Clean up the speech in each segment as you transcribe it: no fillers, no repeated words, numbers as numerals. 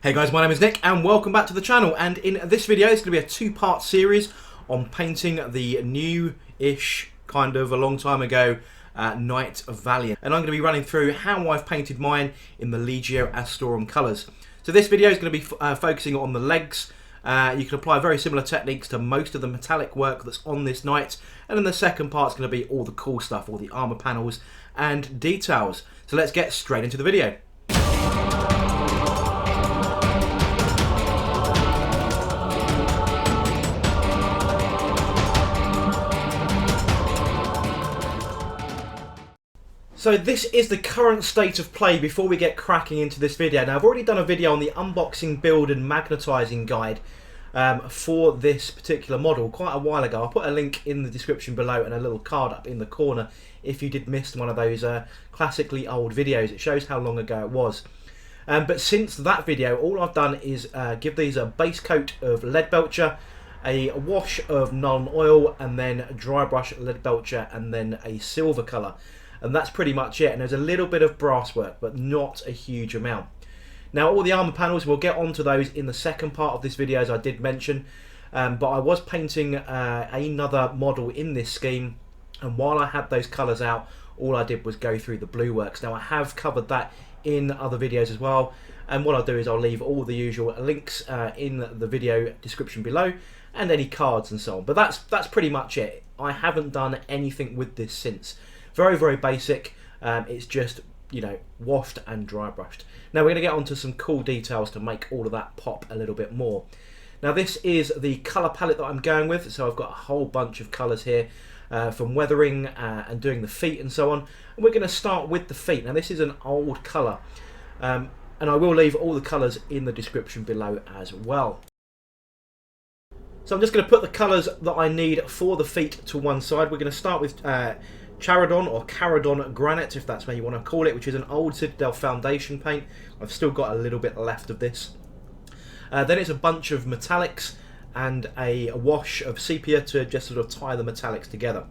Hey guys, my name is Nick and welcome back to the channel, and in this video it's going to be a two-part series on painting the new-ish, kind of a long time ago, Knight Valiant. And I'm going to be running through how I've painted mine in the Legio Astorum colours. So this video is going to be focusing on the legs. You can apply very similar techniques to most of the metallic work that's on this Knight, and then the second part is going to be all the cool stuff, all the armour panels and details. So let's get straight into the video. So this is the current state of play before we get cracking into this video. Now I've already done a video on the unboxing, build and magnetising guide for this particular model quite a while ago. I'll put a link in the description below and a little card up in the corner if you did miss one of those classically old videos. It shows how long ago it was. But since that video, all I've done is give these a base coat of Leadbelcher, a wash of Nulm Oil, and then dry brush Leadbelcher, and then a silver colour. And that's pretty much it. And there's a little bit of brass work, but not a huge amount. Now all the armour panels, we'll get onto those in the second part of this video, as I did mention. But I was painting another model in this scheme, and while I had those colours out, all I did was go through the blue works. Now I have covered that in other videos as well, and what I'll do is I'll leave all the usual links in the video description below, and any cards and so on. But that's pretty much it. I haven't done anything with this since. Very, very basic. It's just, you know, washed and dry brushed. Now we're going to get onto some cool details to make all of that pop a little bit more. Now this is the colour palette that I'm going with. So I've got a whole bunch of colours here, from weathering and doing the feet and so on. And we're going to start with the feet. Now this is an old colour. And I will leave all the colours in the description below as well. So I'm just going to put the colours that I need for the feet to one side. We're going to start with Charadon, or Charadon Granite, if that's what you want to call it, which is an old Citadel foundation paint. I've still got a little bit left of this. Then it's a bunch of metallics and a wash of sepia to just sort of tie the metallics together.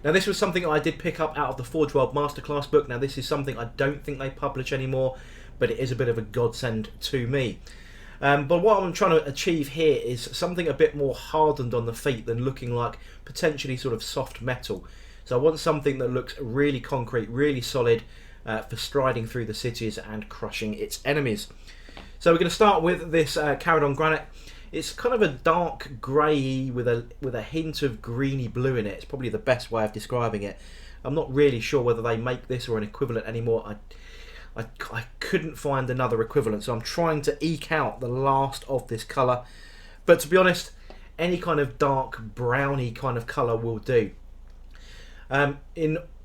Now this was something I did pick up out of the Forge World Masterclass book. Now this is something I don't think they publish anymore, but it is a bit of a godsend to me. But what I'm trying to achieve here is something a bit more hardened on the feet than looking like potentially sort of soft metal. So I want something that looks really concrete, really solid for striding through the cities and crushing its enemies. So we're going to start with this Charadon Granite. It's kind of a dark grey with a hint of greeny blue in it. It's probably the best way of describing it. I'm not really sure whether they make this or an equivalent anymore. I couldn't find another equivalent, so I'm trying to eke out the last of this colour. But to be honest, any kind of dark browny kind of colour will do.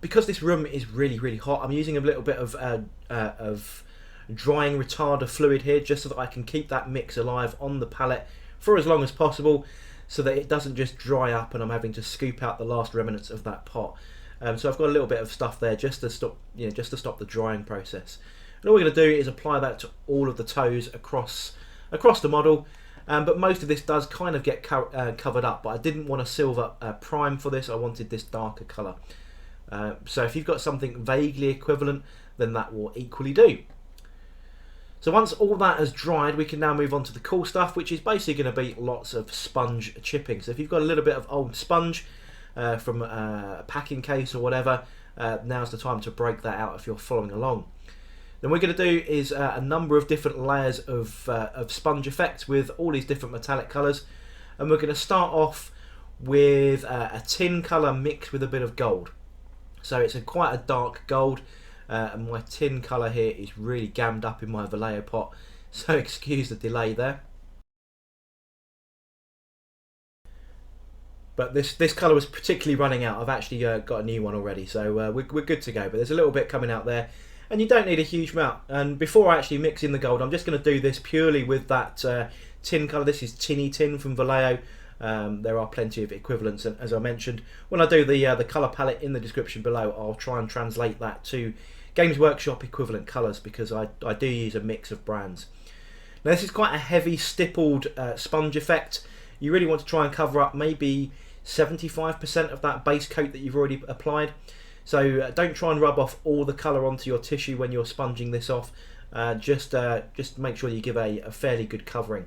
Because this room is really hot, I'm using a little bit of drying retarder fluid here, just so that I can keep that mix alive on the palette for as long as possible, so that it doesn't just dry up and I'm having to scoop out the last remnants of that pot. So I've got a little bit of stuff there just to stop, the drying process. And all we're going to do is apply that to all of the toes across the model. But most of this does kind of get covered up, but I didn't want a silver prime for this. I wanted this darker colour. So if you've got something vaguely equivalent, then that will equally do. So once all that has dried, we can now move on to the cool stuff, which is basically going to be lots of sponge chipping. So if you've got a little bit of old sponge from a packing case or whatever, now's the time to break that out if you're following along. Then what we're going to do is a number of different layers of sponge effect with all these different metallic colours, and we're going to start off with a tin colour mixed with a bit of gold. So it's quite a dark gold, and my tin colour here is really gammed up in my Valleo pot, so excuse the delay there. But this colour was particularly running out. I've actually got a new one already, so we're good to go. But there's a little bit coming out there. And you don't need a huge amount. And before I actually mix in the gold, I'm just going to do this purely with that tin colour. This is Tinny Tin from Vallejo. There are plenty of equivalents, and as I mentioned, when I do the colour palette in the description below, I'll try and translate that to Games Workshop equivalent colours, because I do use a mix of brands. Now this is quite a heavy stippled sponge effect. You really want to try and cover up maybe 75% of that base coat that you've already applied. So don't try and rub off all the colour onto your tissue when you're sponging this off. just make sure you give a fairly good covering.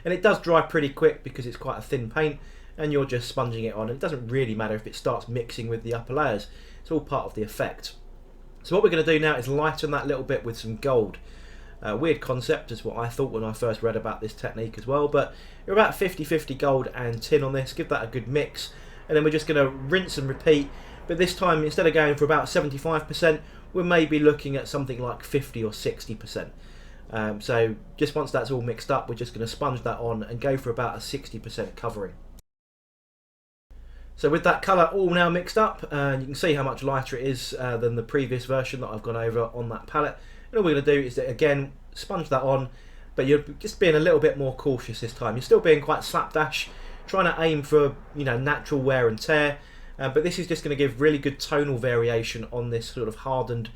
And it does dry pretty quick because it's quite a thin paint, and you're just sponging it on. And it doesn't really matter if it starts mixing with the upper layers. It's all part of the effect. So what we're going to do now is lighten that little bit with some gold. Weird concept is what I thought when I first read about this technique as well, but you're about 50-50 gold and tin on this. Give that a good mix, and then we're just going to rinse and repeat. But this time, instead of going for about 75%, we're maybe looking at something like 50 or 60%. So just once that's all mixed up, we're just going to sponge that on and go for about a 60% covering. So with that colour all now mixed up, you can see how much lighter it is than the previous version that I've gone over on that palette. And all we're going to do is, again, sponge that on, but you're just being a little bit more cautious this time. You're still being quite slapdash, trying to aim for, you know, natural wear and tear, but this is just going to give really good tonal variation on this sort of hardened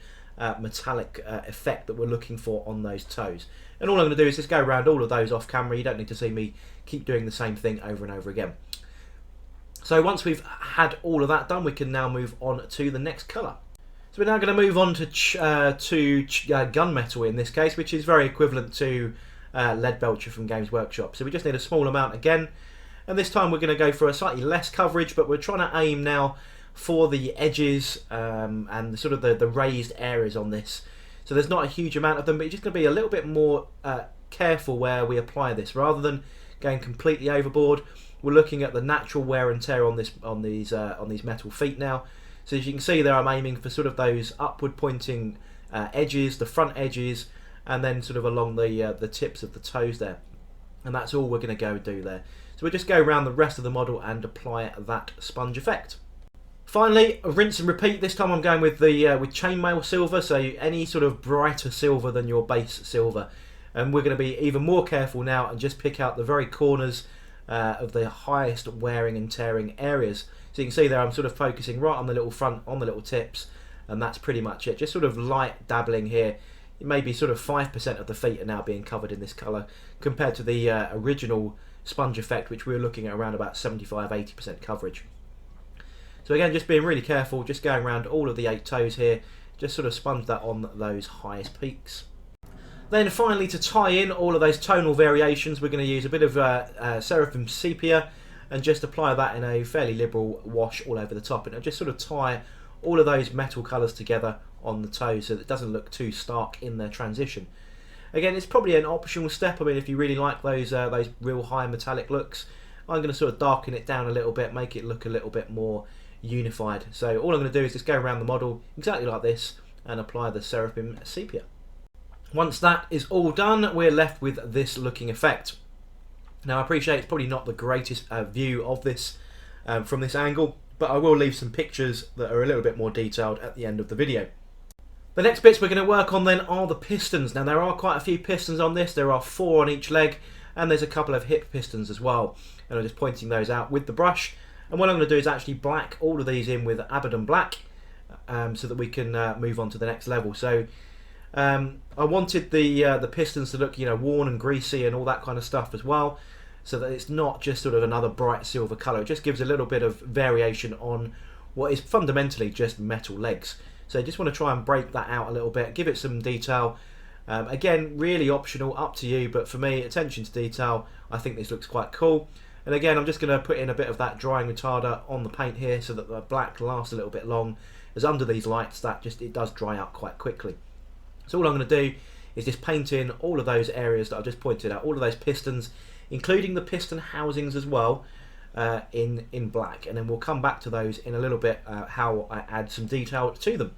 metallic effect that we're looking for on those toes. And all I'm going to do is just go around all of those off camera. You don't need to see me keep doing the same thing over and over again. So once we've had all of that done, we can now move on to the next colour. So we're now going to move on to Gunmetal in this case, which is very equivalent to Leadbelcher from Games Workshop. So we just need a small amount again, and this time we're going to go for a slightly less coverage, but we're trying to aim now for the edges and sort of the raised areas on this. So there's not a huge amount of them, but you're just going to be a little bit more careful where we apply this, rather than going completely overboard. We're looking at the natural wear and tear on these metal feet now. So as you can see there, I'm aiming for sort of those upward pointing edges, the front edges, and then sort of along the tips of the toes there. And that's all we're going to go do there. So we'll just go around the rest of the model and apply that sponge effect. Finally, rinse and repeat. This time I'm going with Chainmail silver, so any sort of brighter silver than your base silver. And we're going to be even more careful now and just pick out the very corners of the highest wearing and tearing areas. So you can see there I'm sort of focusing right on the little front, on the little tips, and that's pretty much it. Just sort of light dabbling here. Maybe sort of 5% of the feet are now being covered in this colour, compared to the original sponge effect, which we were looking at around about 75-80% coverage. So again, just being really careful, just going around all of the 8 toes here, just sort of sponge that on those highest peaks. Then finally, to tie in all of those tonal variations, we're going to use a bit of Serephim Sepia and just apply that in a fairly liberal wash all over the top, and it'll just sort of tie all of those metal colours together on the toes so that it doesn't look too stark in their transition. Again, it's probably an optional step. I mean, if you really like those real high metallic looks, I'm going to sort of darken it down a little bit, make it look a little bit more unified. So all I'm going to do is just go around the model exactly like this and apply the Serephim Sepia. Once that is all done, we're left with this looking effect. Now, I appreciate it's probably not the greatest view of this from this angle, but I will leave some pictures that are a little bit more detailed at the end of the video. The next bits we're going to work on then are the pistons. Now, there are quite a few pistons on this. There are 4 on each leg, and there's a couple of hip pistons as well. And I'm just pointing those out with the brush. And what I'm going to do is actually black all of these in with Abaddon Black so that we can move on to the next level. So I wanted the pistons to look, you know, worn and greasy and all that kind of stuff as well, so that it's not just sort of another bright silver colour. It just gives a little bit of variation on what is fundamentally just metal legs. So I just want to try and break that out a little bit, give it some detail. Again, really optional, up to you, but for me, attention to detail, I think this looks quite cool. And again, I'm just going to put in a bit of that drying retarder on the paint here so that the black lasts a little bit long, as under these lights it does dry out quite quickly. So all I'm going to do is just paint in all of those areas that I've just pointed out, all of those pistons, including the piston housings as well, in black, and then we'll come back to those in a little bit, how I add some detail to them.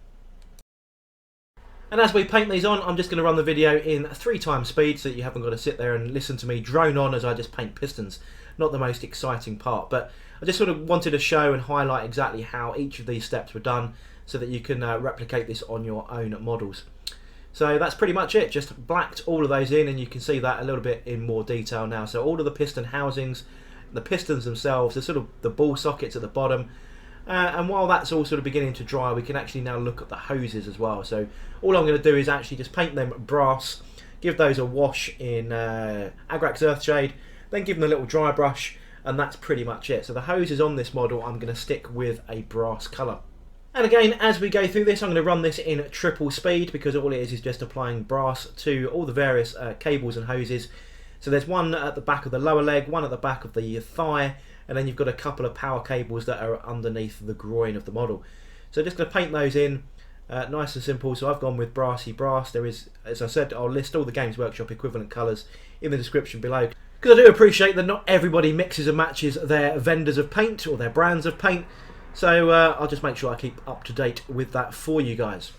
And as we paint these on, I'm just going to run the video in 3 times speed so that you haven't got to sit there and listen to me drone on as I just paint pistons. Not the most exciting part, but I just sort of wanted to show and highlight exactly how each of these steps were done so that you can replicate this on your own models. So that's pretty much it. Just blacked all of those in, and you can see that a little bit in more detail now. So all of the piston housings, the pistons themselves, the sort of the ball sockets at the bottom, and while that's all sort of beginning to dry, we can actually now look at the hoses as well. So all I'm going to do is actually just paint them brass, give those a wash in Agrax Earthshade, then give them a little dry brush, and that's pretty much it. So the hoses on this model, I'm going to stick with a brass colour. And again, as we go through this, I'm going to run this in triple speed because all it is just applying brass to all the various cables and hoses. So there's one at the back of the lower leg, one at the back of the thigh, and then you've got a couple of power cables that are underneath the groin of the model. So just going to paint those in, nice and simple. So I've gone with Brassy brass. There is, as I said, I'll list all the Games Workshop equivalent colours in the description below. Because I do appreciate that not everybody mixes and matches their vendors of paint or their brands of paint. So I'll just make sure I keep up to date with that for you guys.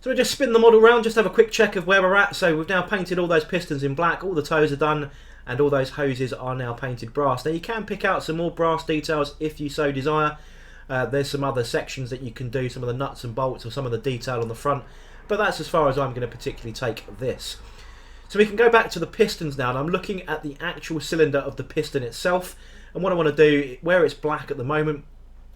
So we just spin the model around, just have a quick check of where we're at. So we've now painted all those pistons in black, all the toes are done, and all those hoses are now painted brass. Now you can pick out some more brass details if you so desire. There's some other sections that you can do, some of the nuts and bolts or some of the detail on the front, but that's as far as I'm going to particularly take this. So we can go back to the pistons now, and I'm looking at the actual cylinder of the piston itself, and what I want to do, where it's black at the moment,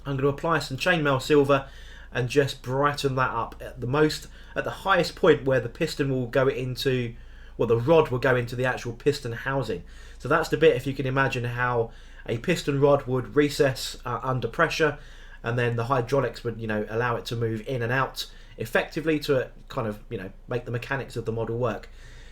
I'm going to apply some chainmail silver and just brighten that up at the highest point where the piston will go into, well, the rod will go into the actual piston housing. So that's the bit, if you can imagine how a piston rod would recess under pressure, and then the hydraulics would, allow it to move in and out effectively to kind of, make the mechanics of the model work.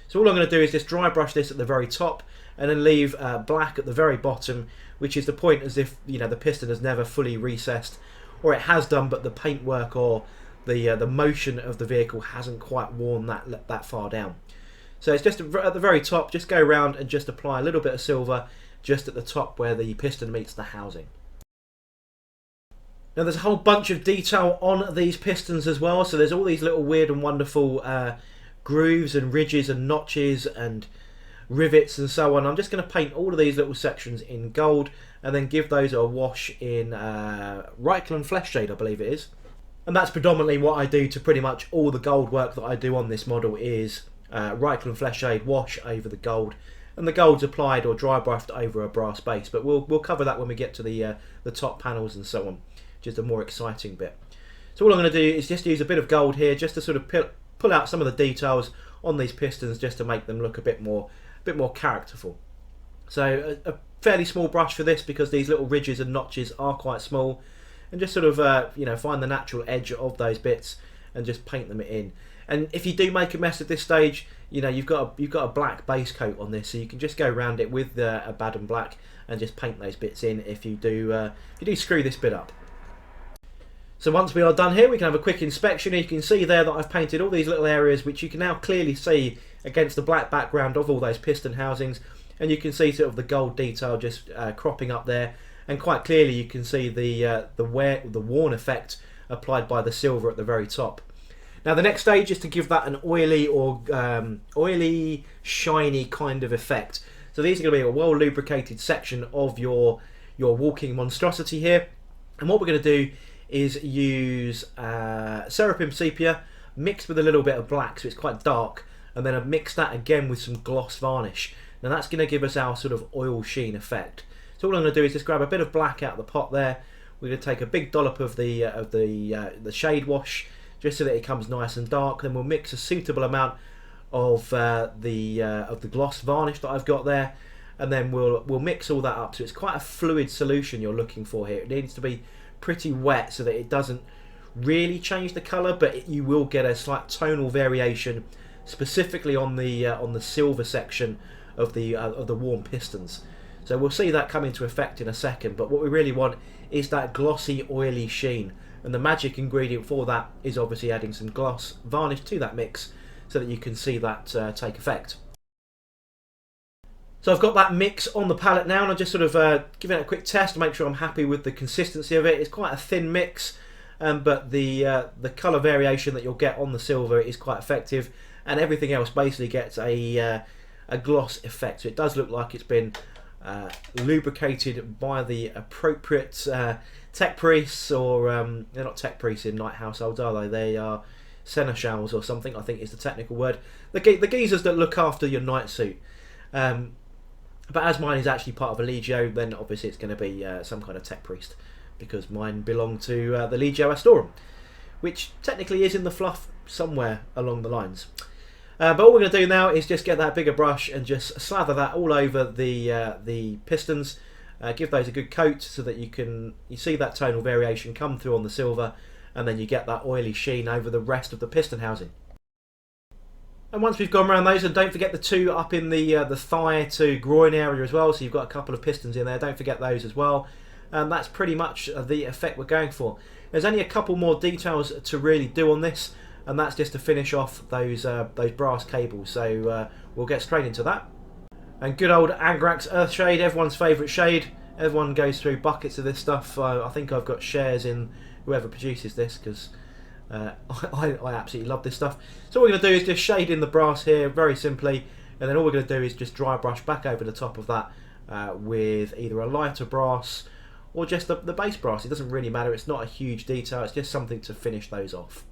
So all I'm going to do is just dry brush this at the very top and then leave black at the very bottom, which is the point as if the piston has never fully recessed, or it has done but the paintwork or the motion of the vehicle hasn't quite worn that far down. So it's just at the very top, just go around and just apply a little bit of silver just at the top where the piston meets the housing. Now there's a whole bunch of detail on these pistons as well, so there's all these little weird and wonderful grooves and ridges and notches and rivets and so on. I'm just going to paint all of these little sections in gold and then give those a wash in Reichland Fleshshade, I believe it is. And that's predominantly what I do to pretty much all the gold work that I do on this model is Reichland Fleshshade wash over the gold, and the gold's applied or dry brushed over a brass base, but we'll cover that when we get to the top panels and so on, just a more exciting bit. So all I'm going to do is just use a bit of gold here just to sort of pull out some of the details on these pistons just to make them look a bit more characterful. So a fairly small brush for this because these little ridges and notches are quite small, and just sort of find the natural edge of those bits and just paint them in. And if you do make a mess at this stage, you've got a black base coat on this, so you can just go around it with Abaddon Black and just paint those bits in if you do screw this bit up. So once we are done here, we can have a quick inspection. You can see there that I've painted all these little areas, which you can now clearly see against the black background of all those piston housings, and you can see sort of the gold detail just cropping up there, and quite clearly you can see the worn effect applied by the silver at the very top. Now the next stage is to give that an oily or oily, shiny kind of effect. So these are going to be a well lubricated section of your walking monstrosity here, and what we're going to do is use Serephim Sepia mixed with a little bit of black, so it's quite dark, and then I've mixed that again with some gloss varnish. Now that's going to give us our sort of oil sheen effect. So all I'm going to do is just grab a bit of black out of the pot there. We're going to take a big dollop of the shade wash just so that it comes nice and dark. Then we'll mix a suitable amount of the gloss varnish that I've got there, and then we'll mix all that up so it's quite a fluid solution you're looking for here. It needs to be pretty wet so that it doesn't really change the colour, but you will get a slight tonal variation, specifically on the silver section of the warm pistons. So we'll see that come into effect in a second, but what we really want is that glossy, oily sheen, and the magic ingredient for that is obviously adding some gloss varnish to that mix so that you can see that take effect. So I've got that mix on the palette now, and I'm just sort of giving it a quick test to make sure I'm happy with the consistency of it. It's quite a thin mix, but the colour variation that you'll get on the silver is quite effective, and everything else basically gets a gloss effect. So it does look like it's been lubricated by the appropriate tech priests, or they're not tech priests in Knight households, are they? They are seneschals or something, I think is the technical word. The geezers that look after your Knight suit. But as mine is actually part of a Legio, then obviously it's going to be some kind of tech priest, because mine belong to the Legio Astorum, which technically is in the fluff somewhere along the lines. But what we're going to do now is just get that bigger brush and just slather that all over the pistons. Give those a good coat so that you see that tonal variation come through on the silver, and then you get that oily sheen over the rest of the piston housing. And once we've gone around those, and don't forget the two up in the thigh to groin area as well, so you've got a couple of pistons in there, don't forget those as well. And that's pretty much the effect we're going for. There's only a couple more details to really do on this, and that's just to finish off those brass cables, so we'll get straight into that. And good old Agrax Earthshade, everyone's favourite shade. Everyone goes through buckets of this stuff. I think I've got shares in whoever produces this, because I absolutely love this stuff. So what we're going to do is just shade in the brass here very simply, and then all we're going to do is just dry brush back over the top of that with either a lighter brass or just the base brass. It doesn't really matter, it's not a huge detail, it's just something to finish those off.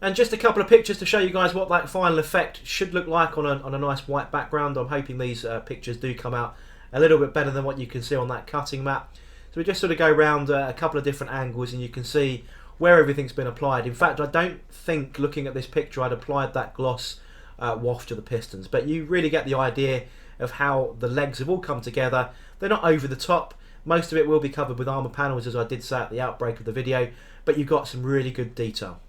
And just a couple of pictures to show you guys what that final effect should look like on a nice white background. I'm hoping these pictures do come out a little bit better than what you can see on that cutting mat. So we just sort of go around a couple of different angles and you can see where everything's been applied. In fact, I don't think, looking at this picture, I'd applied that gloss waft to the pistons, but you really get the idea of how the legs have all come together. They're not over the top. Most of it will be covered with armour panels, as I did say at the outbreak of the video, but you've got some really good detail.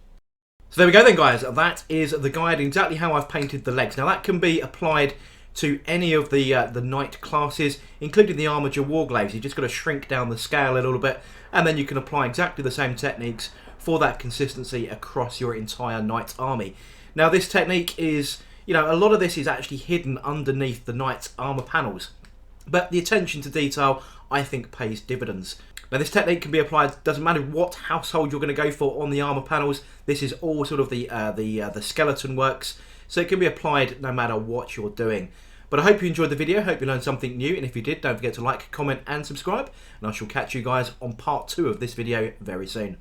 So there we go then, guys. That is the guide, exactly how I've painted the legs. Now that can be applied to any of the Knight classes, including the Armiger Warglaves. You've just got to shrink down the scale a little bit, and then you can apply exactly the same techniques for that consistency across your entire Knight army. Now this technique is, you know, a lot of this is actually hidden underneath the Knight's armour panels, but the attention to detail, I think, pays dividends. Now this technique can be applied, doesn't matter what household you're going to go for on the armour panels. This is all sort of the skeleton works, so it can be applied no matter what you're doing. But I hope you enjoyed the video, hope you learned something new, and if you did, don't forget to like, comment and subscribe, and I shall catch you guys on part 2 of this video very soon.